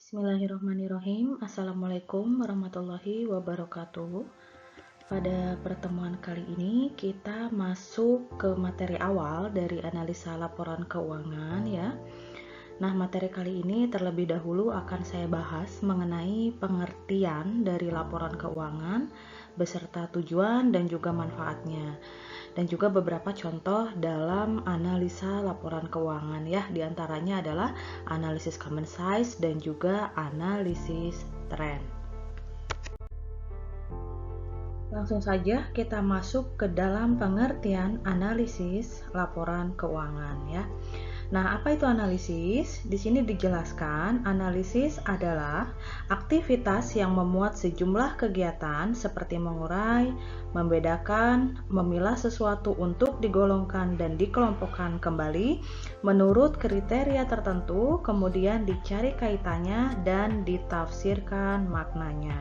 Bismillahirrahmanirrahim. Assalamualaikum warahmatullahi wabarakatuh. Pada pertemuan kali ini kita masuk ke materi awal dari analisa laporan keuangan ya. Nah, materi kali ini terlebih dahulu akan saya bahas mengenai pengertian dari laporan keuangan beserta tujuan dan juga manfaatnya. Dan juga beberapa contoh dalam analisa laporan keuangan ya, diantaranya adalah analisis common size dan juga analisis trend. Langsung saja kita masuk ke dalam pengertian analisis laporan keuangan ya. Nah, apa itu analisis? Di sini dijelaskan, analisis adalah aktivitas yang memuat sejumlah kegiatan seperti mengurai, membedakan, memilah sesuatu untuk digolongkan dan dikelompokkan kembali menurut kriteria tertentu, kemudian dicari kaitannya dan ditafsirkan maknanya.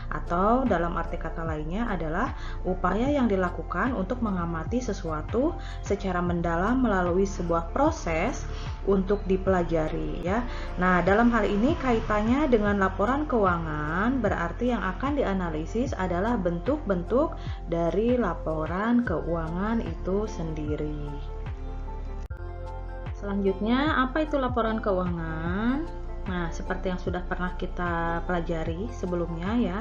Atau dalam arti kata lainnya adalah upaya yang dilakukan untuk mengamati sesuatu secara mendalam melalui sebuah proses untuk dipelajari ya. Nah, dalam hal ini kaitannya dengan laporan keuangan berarti yang akan dianalisis adalah bentuk-bentuk dari laporan keuangan itu sendiri. Selanjutnya, apa itu laporan keuangan? Nah, seperti yang sudah pernah kita pelajari sebelumnya ya,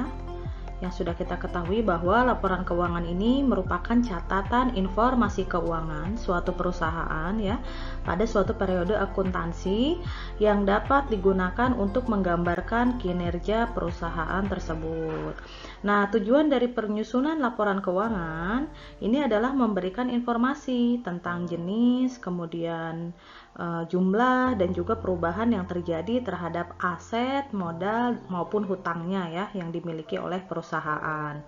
yang sudah kita ketahui bahwa laporan keuangan ini merupakan catatan informasi keuangan suatu perusahaan ya pada suatu periode akuntansi yang dapat digunakan untuk menggambarkan kinerja perusahaan tersebut. Nah, tujuan dari penyusunan laporan keuangan ini adalah memberikan informasi tentang jenis, kemudian jumlah dan juga perubahan yang terjadi terhadap aset, modal maupun hutangnya ya yang dimiliki oleh perusahaan.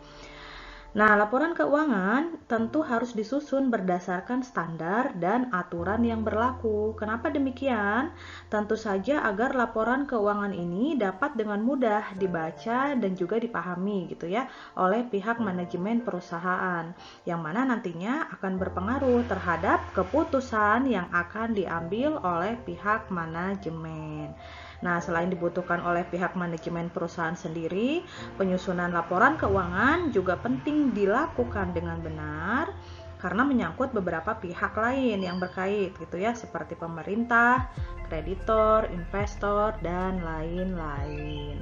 Nah, laporan keuangan tentu harus disusun berdasarkan standar dan aturan yang berlaku. Kenapa demikian? Tentu saja agar laporan keuangan ini dapat dengan mudah dibaca dan juga dipahami gitu ya oleh pihak manajemen perusahaan, yang mana nantinya akan berpengaruh terhadap keputusan yang akan diambil oleh pihak manajemen. Nah, selain dibutuhkan oleh pihak manajemen perusahaan sendiri, penyusunan laporan keuangan juga penting dilakukan dengan benar karena menyangkut beberapa pihak lain yang berkait gitu ya, seperti pemerintah, kreditor, investor, dan lain-lain.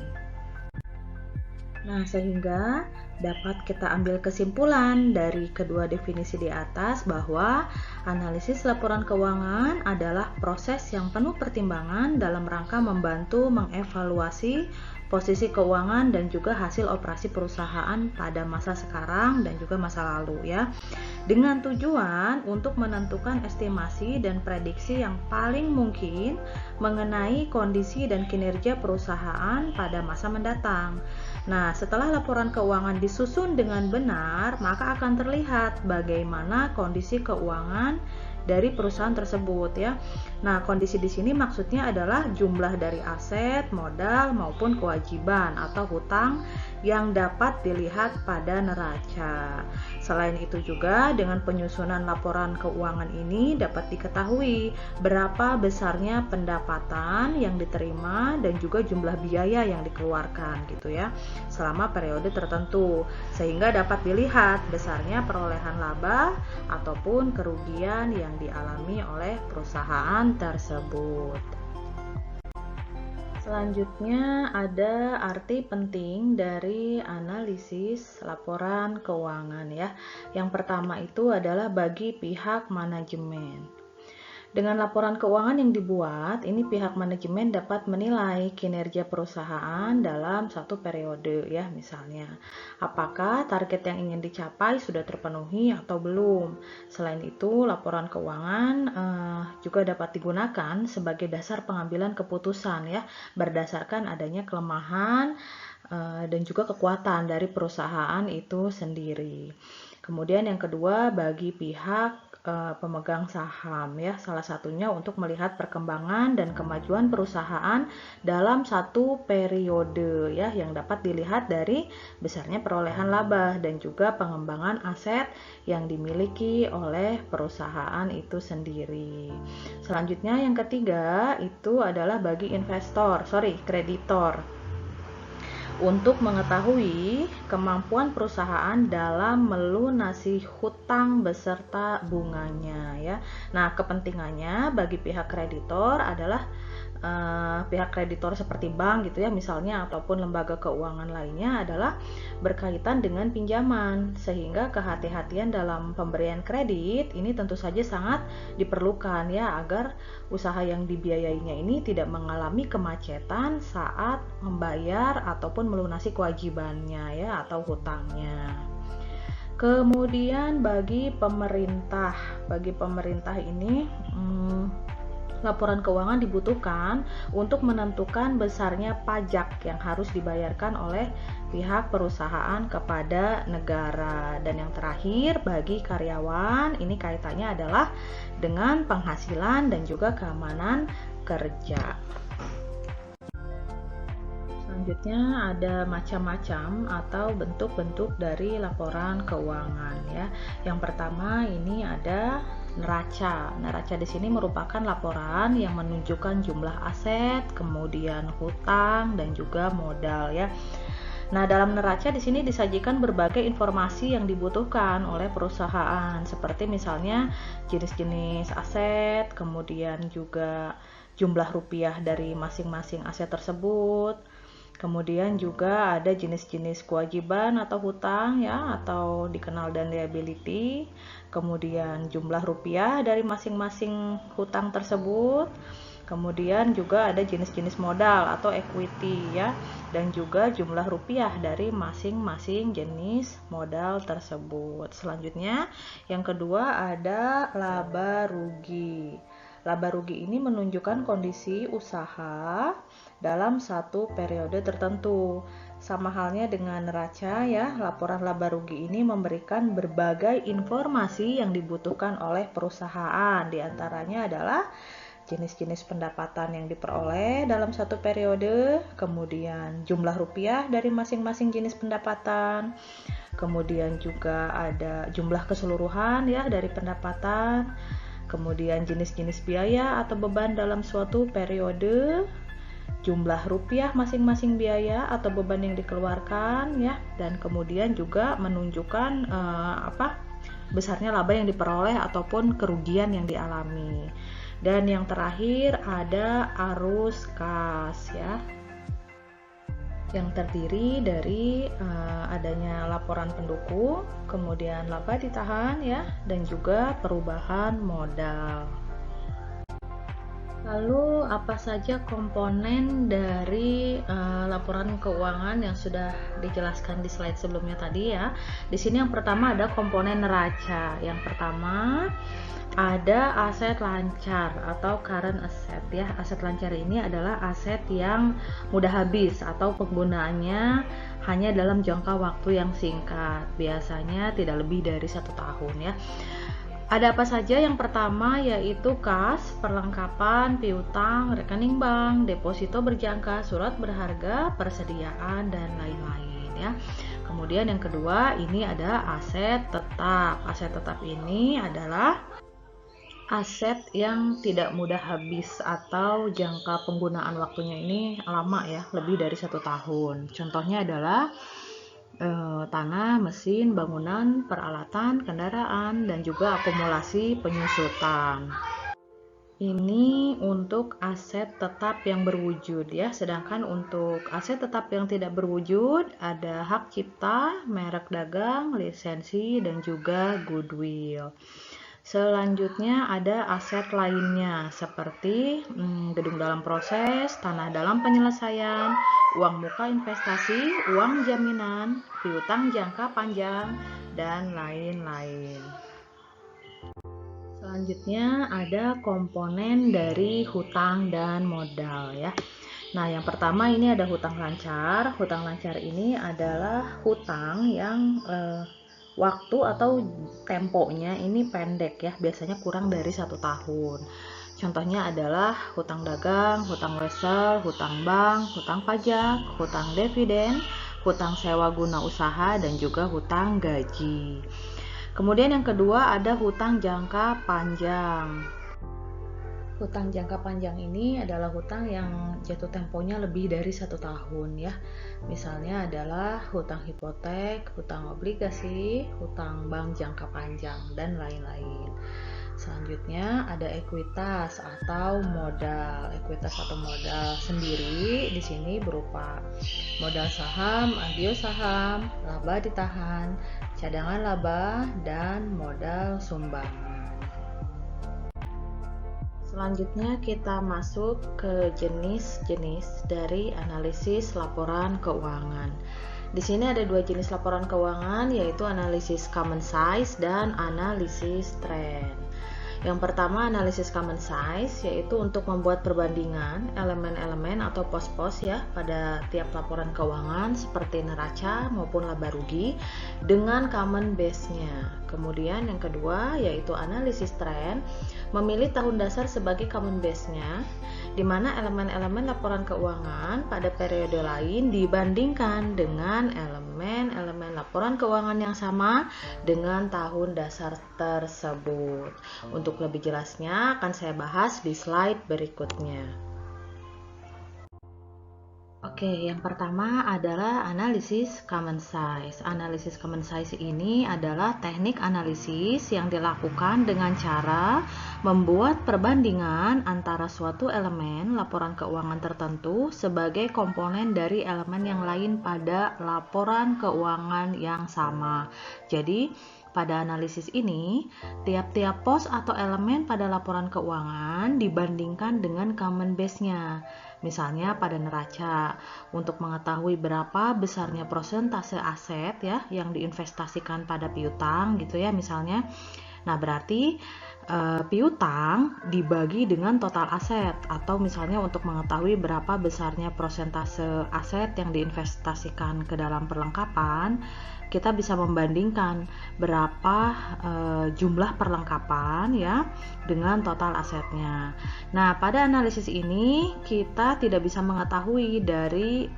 Nah, sehingga dapat kita ambil kesimpulan dari kedua definisi di atas bahwa analisis laporan keuangan adalah proses yang penuh pertimbangan dalam rangka membantu mengevaluasi posisi keuangan dan juga hasil operasi perusahaan pada masa sekarang dan juga masa lalu ya, dengan tujuan untuk menentukan estimasi dan prediksi yang paling mungkin mengenai kondisi dan kinerja perusahaan pada masa mendatang. Nah, setelah laporan keuangan disusun dengan benar, maka akan terlihat bagaimana kondisi keuangan dari perusahaan tersebut ya. Nah, kondisi di sini maksudnya adalah jumlah dari aset, modal maupun kewajiban atau hutang yang dapat dilihat pada neraca. Selain itu juga dengan penyusunan laporan keuangan ini dapat diketahui berapa besarnya pendapatan yang diterima dan juga jumlah biaya yang dikeluarkan gitu ya selama periode tertentu, sehingga dapat dilihat besarnya perolehan laba ataupun kerugian yang dialami oleh perusahaan tersebut. Selanjutnya ada arti penting dari analisis laporan keuangan ya. Yang pertama itu adalah bagi pihak manajemen. Dengan laporan keuangan yang dibuat, ini pihak manajemen dapat menilai kinerja perusahaan dalam satu periode ya, misalnya apakah target yang ingin dicapai sudah terpenuhi atau belum. Selain itu, laporan keuangan juga dapat digunakan sebagai dasar pengambilan keputusan ya, berdasarkan adanya kelemahan dan juga kekuatan dari perusahaan itu sendiri. Kemudian yang kedua, bagi pihak pemegang saham ya. Salah satunya untuk melihat perkembangan dan kemajuan perusahaan dalam satu periode ya, yang dapat dilihat dari besarnya perolehan laba dan juga pengembangan aset yang dimiliki oleh perusahaan itu sendiri. Selanjutnya yang ketiga itu adalah bagi kreditor, untuk mengetahui kemampuan perusahaan dalam melunasi hutang beserta bunganya ya. Nah, kepentingannya bagi pihak kreditor adalah pihak kreditor seperti bank gitu ya misalnya, ataupun lembaga keuangan lainnya, adalah berkaitan dengan pinjaman, sehingga kehati-hatian dalam pemberian kredit ini tentu saja sangat diperlukan ya, agar usaha yang dibiayainya ini tidak mengalami kemacetan saat membayar ataupun melunasi kewajibannya ya, atau hutangnya. Kemudian bagi pemerintah ini laporan keuangan dibutuhkan untuk menentukan besarnya pajak yang harus dibayarkan oleh pihak perusahaan kepada negara. Dan yang terakhir bagi karyawan, ini kaitannya adalah dengan penghasilan dan juga keamanan kerja. Selanjutnya ada macam-macam atau bentuk-bentuk dari laporan keuangan ya. Yang pertama ini ada neraca. Neraca di sini merupakan laporan yang menunjukkan jumlah aset, kemudian hutang dan juga modal ya. Nah, dalam neraca di sini disajikan berbagai informasi yang dibutuhkan oleh perusahaan, seperti misalnya jenis-jenis aset, kemudian juga jumlah rupiah dari masing-masing aset tersebut. Kemudian juga ada jenis-jenis kewajiban atau hutang ya, atau dikenal dan liability. Kemudian jumlah rupiah dari masing-masing hutang tersebut. Kemudian juga ada jenis-jenis modal atau equity ya, dan juga jumlah rupiah dari masing-masing jenis modal tersebut. Selanjutnya yang kedua ada laba rugi. Laba rugi ini menunjukkan kondisi usaha dalam satu periode tertentu. Sama halnya dengan neraca ya, laporan laba rugi ini memberikan berbagai informasi yang dibutuhkan oleh perusahaan. Di antaranya adalah jenis-jenis pendapatan yang diperoleh dalam satu periode, kemudian jumlah rupiah dari masing-masing jenis pendapatan, kemudian juga ada jumlah keseluruhan ya dari pendapatan, kemudian jenis-jenis biaya atau beban dalam suatu periode, jumlah rupiah masing-masing biaya atau beban yang dikeluarkan ya, dan kemudian juga menunjukkan besarnya laba yang diperoleh ataupun kerugian yang dialami. Dan yang terakhir ada arus kas ya, yang terdiri dari adanya laporan pendukung, kemudian laba ditahan ya, dan juga perubahan modal. Lalu apa saja komponen dari laporan keuangan yang sudah dijelaskan di slide sebelumnya tadi ya. Di sini yang pertama ada komponen neraca. Yang pertama ada aset lancar atau current asset ya. Aset lancar ini adalah aset yang mudah habis atau penggunaannya hanya dalam jangka waktu yang singkat, biasanya tidak lebih dari 1 tahun ya. Ada apa saja? Yang pertama yaitu kas, perlengkapan, piutang, rekening bank, deposito berjangka, surat berharga, persediaan, dan lain-lain ya. Kemudian yang kedua ini ada aset tetap. Aset tetap ini adalah aset yang tidak mudah habis atau jangka penggunaan waktunya ini lama ya, lebih dari 1 tahun. Contohnya adalah tanah, mesin, bangunan, peralatan, kendaraan, dan juga akumulasi penyusutan. Ini untuk aset tetap yang berwujud ya. Sedangkan untuk aset tetap yang tidak berwujud ada hak cipta, merek dagang, lisensi, dan juga goodwill. Selanjutnya ada aset lainnya seperti gedung dalam proses, tanah dalam penyelesaian, uang muka investasi, uang jaminan, piutang jangka panjang, dan lain-lain. Selanjutnya ada komponen dari hutang dan modal ya. Nah, yang pertama ini ada hutang lancar. Hutang lancar ini adalah hutang yang waktu atau temponya ini pendek ya, biasanya kurang dari 1 tahun. Contohnya adalah hutang dagang, hutang wesel, hutang bank, hutang pajak, hutang dividen, hutang sewa guna usaha, dan juga hutang gaji. Kemudian yang kedua ada hutang jangka panjang. Hutang jangka panjang ini adalah hutang yang jatuh temponya lebih dari 1 tahun ya. Misalnya adalah hutang hipotek, hutang obligasi, hutang bank jangka panjang, dan lain-lain. Selanjutnya ada ekuitas atau modal. Ekuitas atau modal sendiri di sini berupa modal saham, ambio saham, laba ditahan, cadangan laba, dan modal sumbangan. Selanjutnya kita masuk ke jenis-jenis dari analisis laporan keuangan. Di sini ada 2 jenis laporan keuangan, yaitu analisis common size dan analisis trend. Yang pertama analisis common size, yaitu untuk membuat perbandingan elemen-elemen atau pos-pos ya pada tiap laporan keuangan seperti neraca maupun laba rugi dengan common base-nya. Kemudian yang kedua yaitu analisis trend, memilih tahun dasar sebagai common base-nya, di mana elemen-elemen laporan keuangan pada periode lain dibandingkan dengan elemen-elemen laporan keuangan yang sama dengan tahun dasar tersebut. Untuk lebih jelasnya akan saya bahas di slide berikutnya. Oke, yang pertama adalah analisis common size. Analisis common size ini adalah teknik analisis yang dilakukan dengan cara membuat perbandingan antara suatu elemen laporan keuangan tertentu sebagai komponen dari elemen yang lain pada laporan keuangan yang sama. Jadi, pada analisis ini, tiap-tiap pos atau elemen pada laporan keuangan dibandingkan dengan common base-nya. Misalnya pada neraca, untuk mengetahui berapa besarnya persentase aset ya yang diinvestasikan pada piutang gitu ya misalnya. Nah, berarti piutang dibagi dengan total aset, atau misalnya untuk mengetahui berapa besarnya persentase aset yang diinvestasikan ke dalam perlengkapan, kita bisa membandingkan berapa jumlah perlengkapan ya dengan total asetnya. Nah, pada analisis ini kita tidak bisa mengetahui dari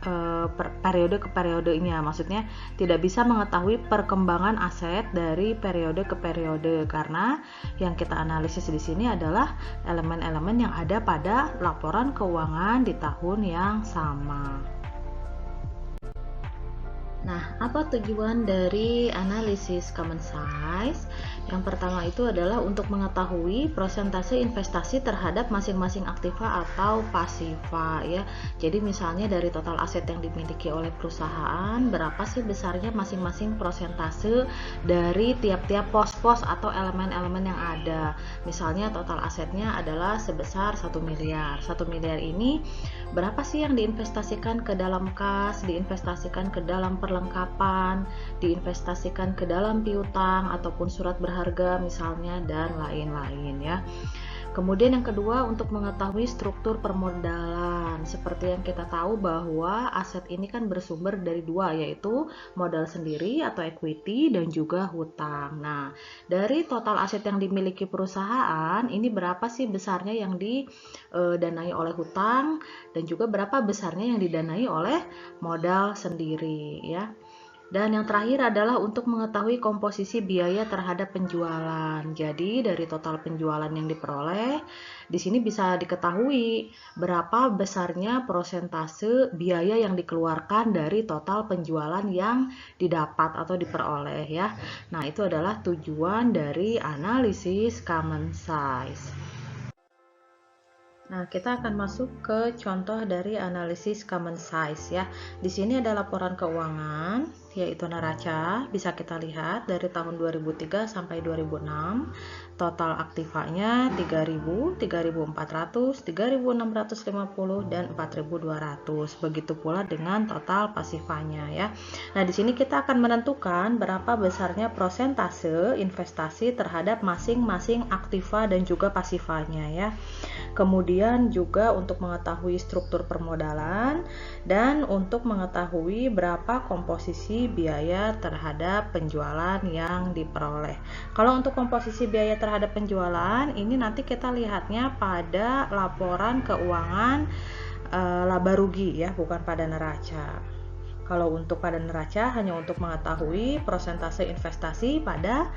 periode ke periodenya, maksudnya tidak bisa mengetahui perkembangan aset dari periode ke periode, karena yang kita analisis di sini adalah elemen-elemen yang ada pada laporan keuangan di tahun yang sama. Nah, apa tujuan dari analisis common size? Yang pertama itu adalah untuk mengetahui persentase investasi terhadap masing-masing aktiva atau pasiva ya. Jadi misalnya dari total aset yang dimiliki oleh perusahaan, berapa sih besarnya masing-masing persentase dari tiap-tiap pos-pos atau elemen-elemen yang ada. Misalnya total asetnya adalah sebesar 1 miliar. 1 miliar ini berapa sih yang diinvestasikan ke dalam kas, diinvestasikan ke dalam perlengkapan, diinvestasikan ke dalam piutang ataupun surat berharga misalnya, dan lain-lain ya. Kemudian yang kedua untuk mengetahui struktur permodalan. Seperti yang kita tahu bahwa aset ini kan bersumber dari 2, yaitu modal sendiri atau equity dan juga hutang. Nah, dari total aset yang dimiliki perusahaan, ini berapa sih besarnya yang didanai oleh hutang dan juga berapa besarnya yang didanai oleh modal sendiri ya. Dan yang terakhir adalah untuk mengetahui komposisi biaya terhadap penjualan. Jadi dari total penjualan yang diperoleh, di sini bisa diketahui berapa besarnya persentase biaya yang dikeluarkan dari total penjualan yang didapat atau diperoleh ya. Nah, itu adalah tujuan dari analisis common size. Nah, kita akan masuk ke contoh dari analisis common size ya. Di sini ada laporan keuangan, yaitu neraca. Bisa kita lihat dari tahun 2003 sampai 2006. Total aktivanya 3.000, 3.400, 3.650, dan 4.200. Begitu pula dengan total pasifanya ya. Nah, di sini kita akan menentukan berapa besarnya persentase investasi terhadap masing-masing aktiva dan juga pasifanya ya. Kemudian juga untuk mengetahui struktur permodalan dan untuk mengetahui berapa komposisi komposisi biaya terhadap penjualan yang diperoleh. Kalau untuk komposisi biaya terhadap penjualan, ini nanti kita lihatnya pada laporan keuangan laba rugi ya, bukan pada neraca. Kalau untuk pada neraca hanya untuk mengetahui persentase investasi pada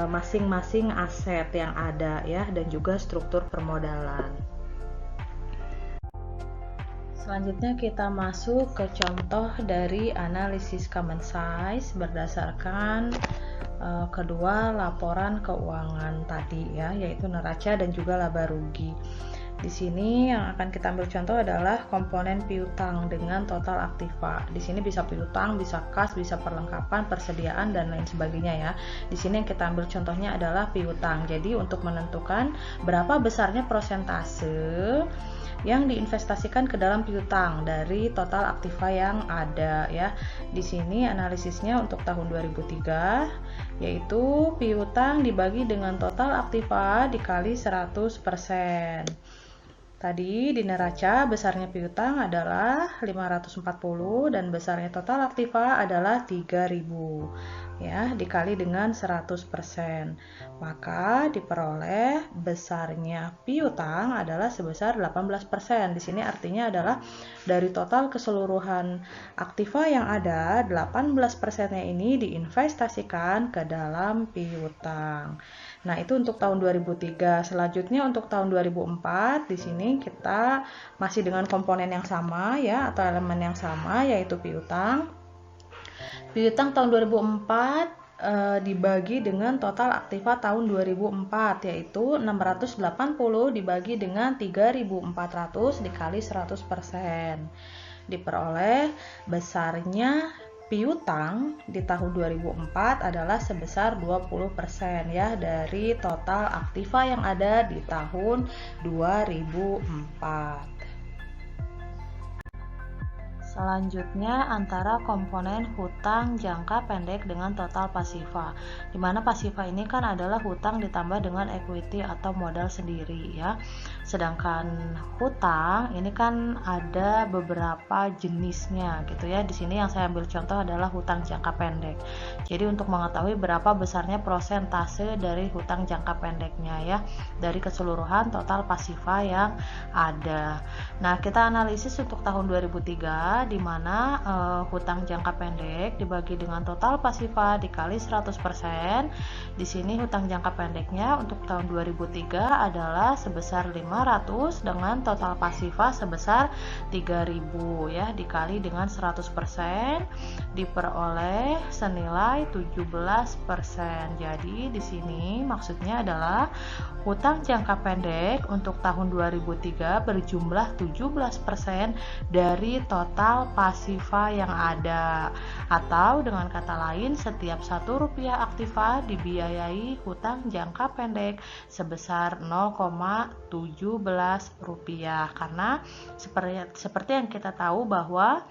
masing-masing aset yang ada ya, dan juga struktur permodalan. Selanjutnya kita masuk ke contoh dari analisis common size berdasarkan kedua laporan keuangan tadi ya, yaitu neraca dan juga laba rugi. Di sini yang akan kita ambil contoh adalah komponen piutang dengan total aktiva. Di sini bisa piutang, bisa kas, bisa perlengkapan, persediaan dan lain sebagainya ya. Di sini yang kita ambil contohnya adalah piutang. Jadi untuk menentukan berapa besarnya persentase yang diinvestasikan ke dalam piutang dari total aktiva yang ada ya. Di sini analisisnya untuk tahun 2003 yaitu piutang dibagi dengan total aktiva dikali 100%. Tadi di neraca besarnya piutang adalah 540 dan besarnya total aktiva adalah 3000 ya, dikali dengan 100%. Maka diperoleh besarnya piutang adalah sebesar 18%. Di sini artinya adalah dari total keseluruhan aktiva yang ada, 18%-nya ini diinvestasikan ke dalam piutang. Nah, itu untuk tahun 2003. Selanjutnya untuk tahun 2004, di sini kita masih dengan komponen yang sama ya, atau elemen yang sama, yaitu piutang. Piutang tahun 2004 dibagi dengan total aktiva tahun 2004, yaitu 680 dibagi dengan 3.400 dikali 100%. Diperoleh besarnya piutang di tahun 2004 adalah sebesar 20% ya, dari total aktiva yang ada di tahun 2004. Selanjutnya antara komponen hutang jangka pendek dengan total pasiva, di mana pasiva ini kan adalah hutang ditambah dengan equity atau modal sendiri ya. Sedangkan hutang ini kan ada beberapa jenisnya gitu ya. Di sini yang saya ambil contoh adalah hutang jangka pendek. Jadi untuk mengetahui berapa besarnya persentase dari hutang jangka pendeknya ya, dari keseluruhan total pasiva yang ada. Nah, kita analisis untuk tahun 2003 di mana hutang jangka pendek dibagi dengan total pasiva dikali 100%. Di sini hutang jangka pendeknya untuk tahun 2003 adalah sebesar 500 dengan total pasiva sebesar 3000 ya, dikali dengan 100% diperoleh senilai 17%. Jadi di sini maksudnya adalah hutang jangka pendek untuk tahun 2003 berjumlah 17% dari total pasiva yang ada, atau dengan kata lain setiap Rp1 aktiva dibiayai hutang jangka pendek sebesar Rp0,17, karena seperti yang kita tahu bahwa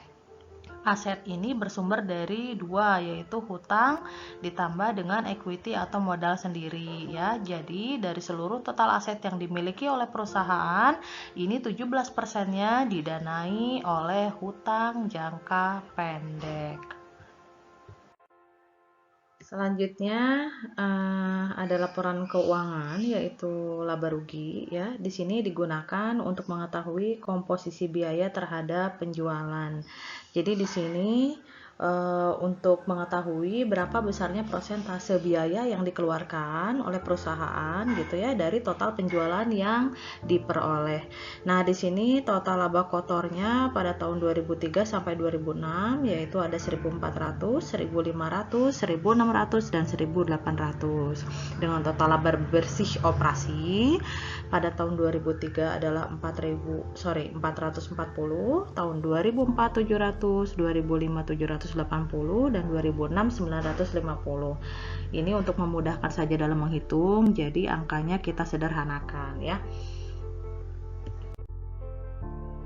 aset ini bersumber dari dua, yaitu hutang ditambah dengan equity atau modal sendiri ya. Jadi dari seluruh total aset yang dimiliki oleh perusahaan, ini 17%-nya didanai oleh hutang jangka pendek. Selanjutnya ada laporan keuangan yaitu laba rugi ya. Di sini digunakan untuk mengetahui komposisi biaya terhadap penjualan. Jadi di sini untuk mengetahui berapa besarnya persentase biaya yang dikeluarkan oleh perusahaan gitu ya dari total penjualan yang diperoleh. Nah, di sini total laba kotornya pada tahun 2003 sampai 2006 yaitu ada 1.400, 1.500, 1.600 dan 1.800. Dengan total laba bersih operasi pada tahun 2003 adalah 440, tahun 2004 700, 2005 780 dan 2006 950. Ini untuk memudahkan saja dalam menghitung, jadi angkanya kita sederhanakan ya.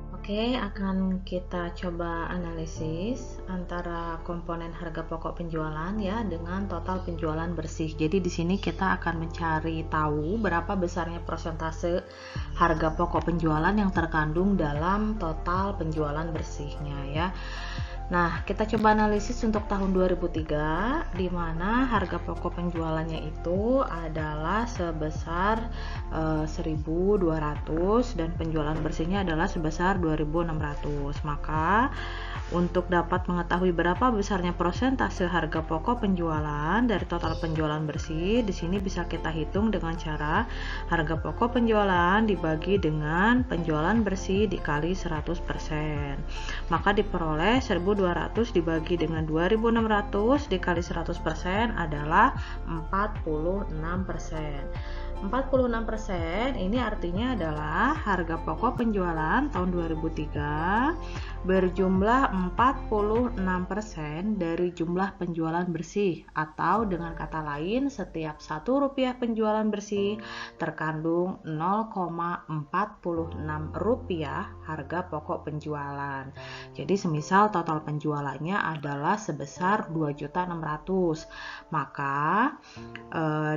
Oke, akan kita coba analisis antara komponen harga pokok penjualan ya dengan total penjualan bersih. Jadi di sini kita akan mencari tahu berapa besarnya persentase harga pokok penjualan yang terkandung dalam total penjualan bersihnya ya. Nah, kita coba analisis untuk tahun 2003, di mana harga pokok penjualannya itu adalah sebesar 1.200 dan penjualan bersihnya adalah sebesar 2.600. Maka untuk dapat mengetahui berapa besarnya persentase harga pokok penjualan dari total penjualan bersih, di sini bisa kita hitung dengan cara harga pokok penjualan dibagi dengan penjualan bersih dikali 100%. Maka diperoleh 1.200 dibagi dengan 2.600 dikali 100% adalah 46%. 46% ini artinya adalah harga pokok penjualan tahun 2003 berjumlah 46% dari jumlah penjualan bersih, atau dengan kata lain setiap Rp1 penjualan bersih terkandung Rp0,46 harga pokok penjualan. Jadi semisal total penjualannya adalah sebesar 2.600.000, maka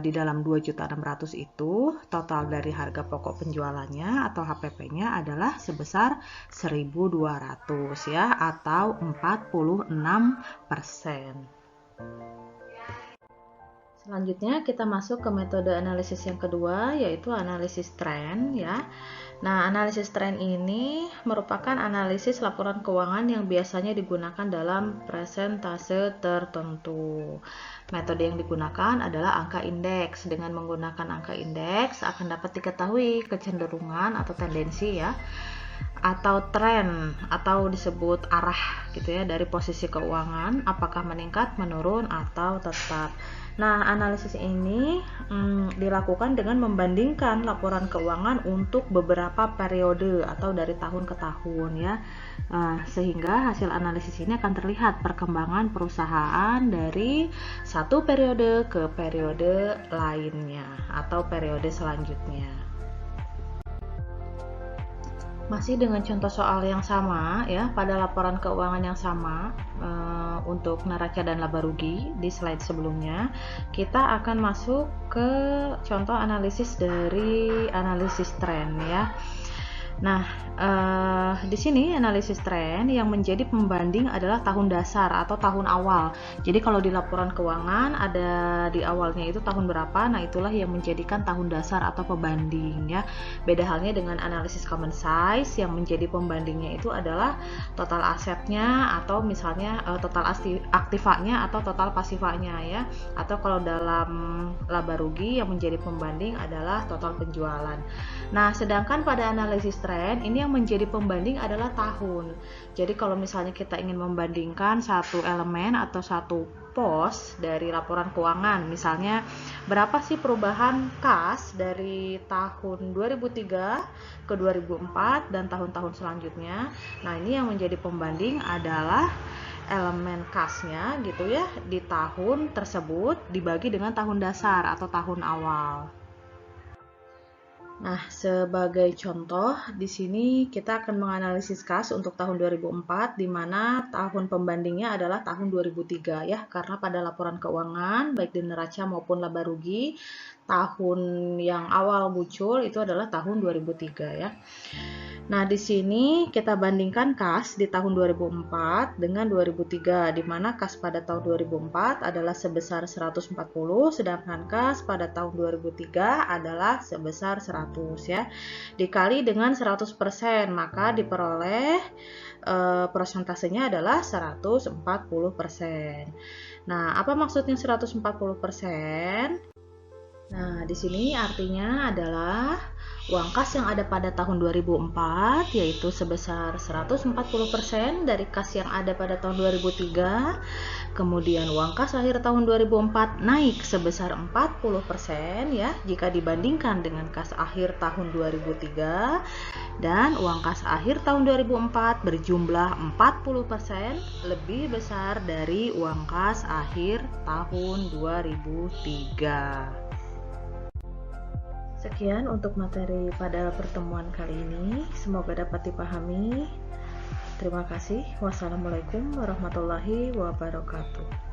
di dalam 2.600.000 itu total dari harga pokok penjualannya atau HPP-nya adalah sebesar 1.200 ya, atau 46%. Selanjutnya kita masuk ke metode analisis yang kedua, yaitu analisis tren ya. Nah, analisis tren ini merupakan analisis laporan keuangan yang biasanya digunakan dalam presentase tertentu. Metode yang digunakan adalah angka indeks. Dengan menggunakan angka indeks akan dapat diketahui kecenderungan atau tendensi ya, atau tren, atau disebut arah gitu ya, dari posisi keuangan, apakah meningkat, menurun, atau tetap. Nah, analisis ini dilakukan dengan membandingkan laporan keuangan untuk beberapa periode atau dari tahun ke tahun ya. Sehingga hasil analisis ini akan terlihat perkembangan perusahaan dari satu periode ke periode lainnya atau periode selanjutnya. Masih dengan contoh soal yang sama ya, pada laporan keuangan yang sama untuk neraca dan laba rugi di slide sebelumnya, kita akan masuk ke contoh analisis dari analisis tren ya. Nah, di sini analisis tren yang menjadi pembanding adalah tahun dasar atau tahun awal. Jadi kalau di laporan keuangan ada di awalnya itu tahun berapa, nah itulah yang menjadikan tahun dasar atau pembanding ya. Beda halnya dengan analisis common size yang menjadi pembandingnya itu adalah total asetnya atau misalnya total aktifanya atau total pasifanya ya. Atau kalau dalam laba rugi yang menjadi pembanding adalah total penjualan. Nah, sedangkan pada analisis tren ini yang menjadi pembanding adalah tahun. Jadi kalau misalnya kita ingin membandingkan satu elemen atau satu pos dari laporan keuangan, misalnya berapa sih perubahan kas dari tahun 2003 ke 2004 dan tahun-tahun selanjutnya. Nah, ini yang menjadi pembanding adalah elemen kasnya gitu ya di tahun tersebut dibagi dengan tahun dasar atau tahun awal. Nah, sebagai contoh di sini kita akan menganalisis kas untuk tahun 2004 di mana tahun pembandingnya adalah tahun 2003 ya, karena pada laporan keuangan baik di neraca maupun laba rugi tahun yang awal muncul itu adalah tahun 2003 ya. Nah, di sini kita bandingkan kas di tahun 2004 dengan 2003, di mana kas pada tahun 2004 adalah sebesar 140, sedangkan kas pada tahun 2003 adalah sebesar 100 ya. Dikali dengan 100%, maka diperoleh persentasenya adalah 140%. Nah, apa maksudnya 140%? Nah, di sini artinya adalah uang kas yang ada pada tahun 2004 yaitu sebesar 140% dari kas yang ada pada tahun 2003. Kemudian uang kas akhir tahun 2004 naik sebesar 40% ya jika dibandingkan dengan kas akhir tahun 2003, dan uang kas akhir tahun 2004 berjumlah 40% lebih besar dari uang kas akhir tahun 2003. Sekian untuk materi pada pertemuan kali ini. Semoga dapat dipahami. Terima kasih. Wassalamualaikum warahmatullahi wabarakatuh.